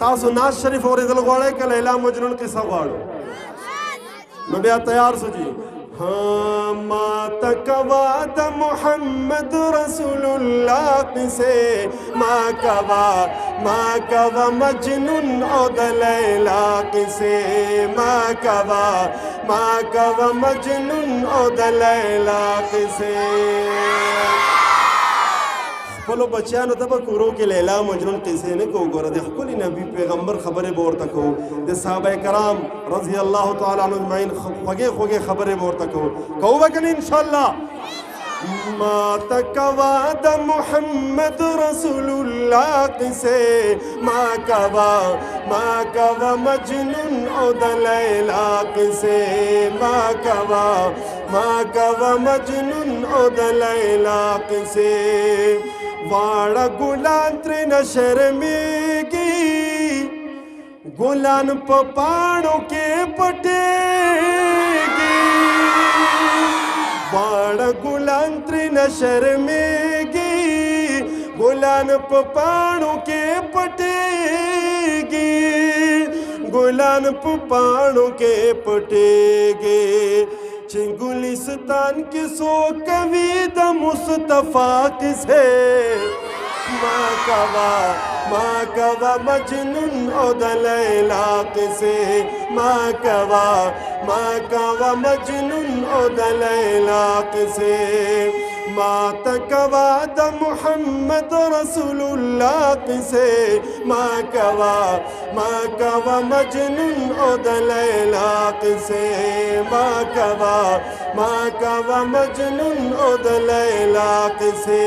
तासु नाज शरीफ और इदल गवाड़े के लैला मजनून किस्सा गवाड़ो मैं बिया तैयार सुजी। हाँ मात कवाद मोहम्मद रसूलुल्लाह से माँ कवा मजनून और लैला से माँ कवा मजनून और लैला से बोलो बच्चा न तब कुरो के लैला मजनून किसे ने को गोरा दे कुल नबी पैगंबर खबरें बोर तक हो दे सहाबा कराम रज़ी अल्लाह तआला अन्हुम अजमईन खोगे खबरें बोर तक हो कहूँगा कि इंशाअल्लाह। मात कवाद मोहम्मद रसूलुल्लाह से माँ कवा मजनून और लैला से माँ कवा मजनून और लैला से वाड़ा गुलान त्रिन शर्मेगी गुलान पपाड़ों के पटेगी वाड़ा गुलान त्रिन शर्मेगी गुलान पपाड़ों के पटेगी गुलान पपाड़ों के पटेगी चिंगुलिस्तान की सो कवीद मुस्तफा किसे माँ कवा मजनून और लैला से माँ कवा मजनून और लैला से मात कवाद मोहम्मद रसूलुल्लाह से माँ कवा मजनून और लैला से माँ कवा मजनून और लैला से।